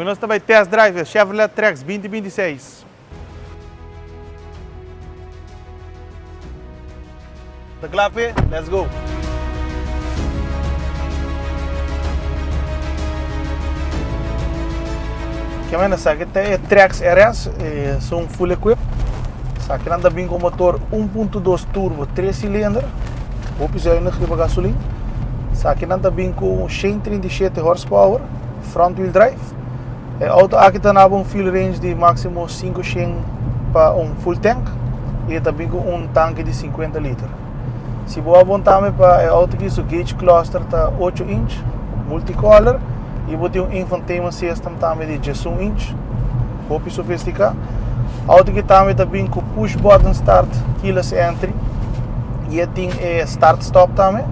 Nós estamos test drive Chevrolet Trax 2026. Tá claro? Let's go! Essa aqui é Trax RS, são full equipped. Essa aqui anda bem com motor 1.2 turbo 3 cilindros, vou pisar de gasolina. Essa aqui anda bem com 137 horsepower, front wheel drive. A auto aqui está com um fuel range de máximo 500 para um full tank e também com um tanque de 50 litros. Se você apontar para a auto aqui, o gauge cluster está 8 inch, multicolor. E vou ter um infotainment system também de 11 inch, pouco sofisticado. A auto aqui também com push button start, keyless entry. E tem start-stop também.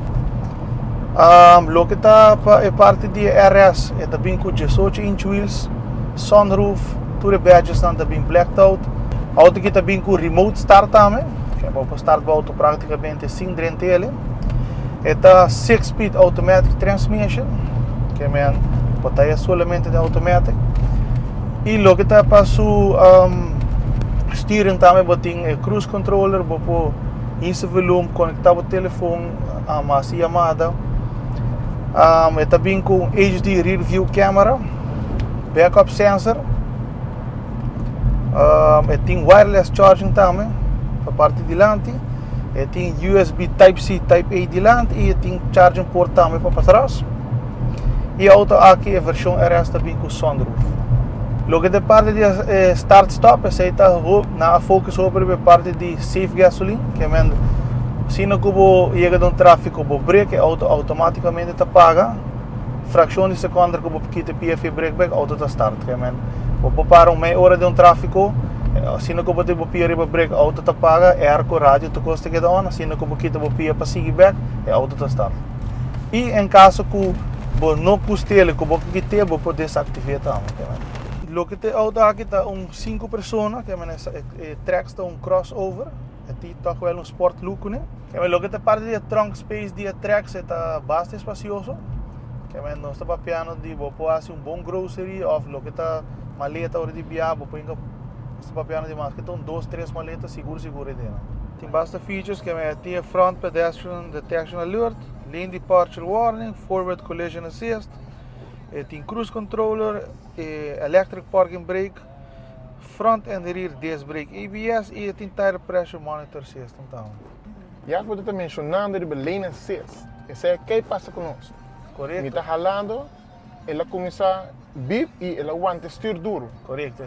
Lo que está é parte de RS, é também com 18 inch wheels, sunroof, todos os badges estão também blacked out. A auto aqui também com remote start também, que é para start o auto praticamente sem drentele. É 6-speed automatic transmission, que é batalha somente de automático. E logo que está para o steering também tem cruise controller, para esse volume conectar o telefone a mais chamada. É também com HD rear view camera, backup sensor. Tem wireless charging também para a parte de delante. Tem USB Type-C, Type-A delante e tem charging port também para trás. E a auto aqui é a versão RS também com sunroof. Logo da parte de start-stop, essa está na foco sobre a parte de safe gasoline, que é se não chega de um tráfego, o brake, a auto automaticamente está paga. Fração de segundo que você quita PF brake back, a auto está start. Que é você para meia hora de um tráfego, se não você pira brake, a auto está paga, é com rádio, tu custa que dá on, se não você quita pia para seguir back, a auto está start. E em caso que não custa ele, que você quita, você pode desativar também. Lo que tem auto aqui está 5 pessoas, que é Trax está crossover, aqui está com um sport look, né? Lo que tem parte de trunk space de Trax está bastante espacioso, que nós está piano de você fazer bom grocery, ou lo que está maleta hora de viajar, você está piano de mais, que estão 2-3 maletas seguro dentro. Tem bastante features, que tem front pedestrian detection alert, lane departure warning, forward collision assist. Tem cruise controller, electric parking brake, front and rear disc brake ABS e tem tire pressure monitor system também. Já que você está mencionando de lane assist, esse é o que passa conosco. Correto. Me está jalando, ela começa a bip e ela aguenta estir duro. Correto.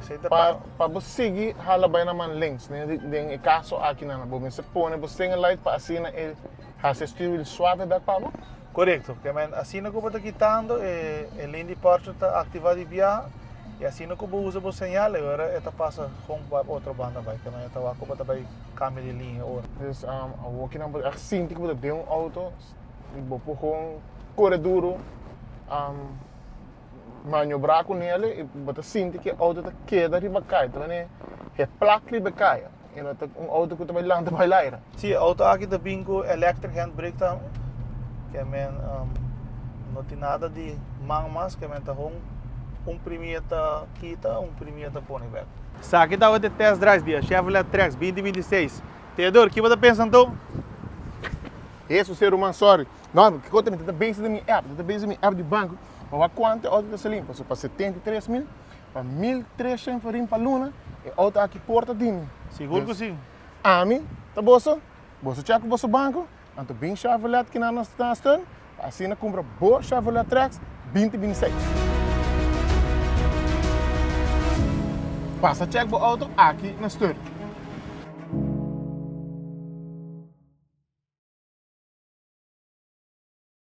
Para você seguir, jala bem na mão links, né? No caso aqui na boa, você põe, você tem a light para assim, ele faz estir suave back para você. Correto, porque assim que você está quitando, a lane departure está ativada de viajar, e assim que você usa o sinal, agora ela passa com outra banda, que você vai cambiar de linha. Então, aqui não assim que você tem um auto, você põe corre duro, manobrar com ele, e você sente que o auto está queda de bacai, então é placa de bacai, um auto que vai lá de bailar. Sim, o auto aqui também com electric handbrake também. Que não tem nada de mas que está primeira quita, primeira põe back. Essa aqui está o test drive de Chevrolet Trax 2026. Teodoro, o que você pensa então? Esse é o ser humano, sorry. Não, que conta está bem da minha app de banco. Mas quanto auto está limpo? Para 73 mil, para 1.300 farinha para luna, e auto aqui porta de mim. Seguro que sim. A mim, tá bolso checa o bolso banco. Anto bem Chevrolet que na nossa stand, assim na compra boa Chevrolet Trax 2026. Passa check o auto aqui na stand.